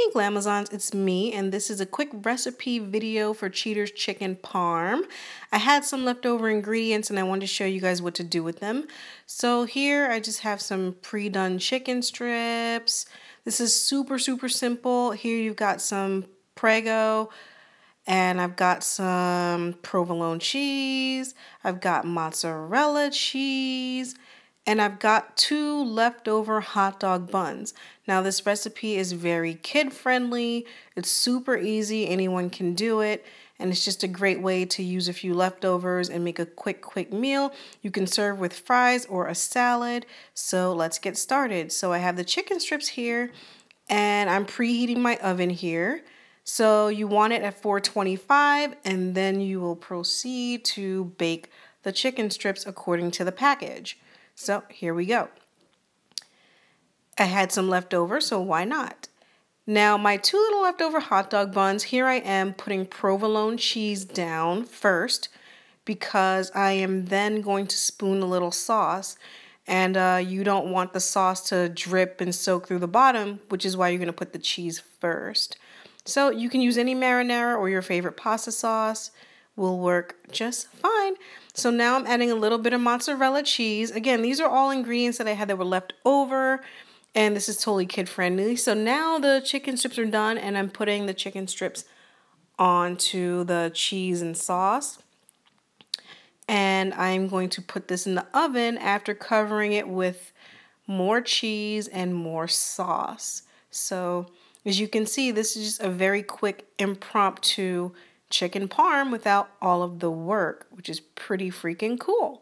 Hey Glamazons, it's me, and this is a quick recipe video for Cheater's chicken parm. I had some leftover ingredients and I wanted to show you guys what to do with them. So here I just have some pre-done chicken strips. This is super simple. Here you've got some Prego, and I've got some provolone cheese. I've got mozzarella cheese. And I've got 2 leftover hot dog buns. Now this recipe is very kid-friendly. It's super easy. Anyone can do it. And it's just a great way to use a few leftovers and make a quick meal. You can serve with fries or a salad. So let's get started. So I have the chicken strips here, and I'm preheating my oven here. So you want it at 425, and then you will proceed to bake the chicken strips according to the package. So here we go. I had some leftover, so why not? Now my 2 little leftover hot dog buns, here I am putting provolone cheese down first because I am then going to spoon a little sauce, and you don't want the sauce to drip and soak through the bottom, which is why you're going to put the cheese first. So you can use any marinara or your favorite pasta sauce. Will work just fine. So now I'm adding a little bit of mozzarella cheese. Again, these are all ingredients that I had that were left over, and this is totally kid friendly. So now the chicken strips are done, and I'm putting the chicken strips onto the cheese and sauce. And I'm going to put this in the oven after covering it with more cheese and more sauce. So as you can see, this is just a very quick impromptu chicken parm without all of the work, which is pretty freaking cool.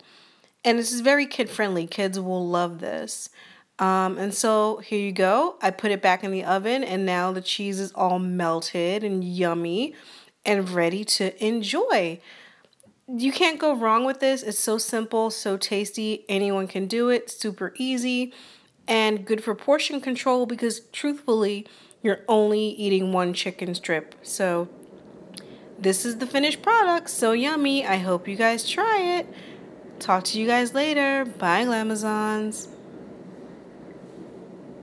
And this is very kid friendly. Kids will love this. And so here you go. I put it back in the oven, and now the cheese is all melted and yummy and ready to enjoy. You can't go wrong with this. It's so simple, so tasty. Anyone can do it. Super easy and good for portion control because truthfully, you're only eating 1 chicken strip. So this is the finished product. So yummy. I hope you guys try it. Talk to you guys later. Bye, Glamazons.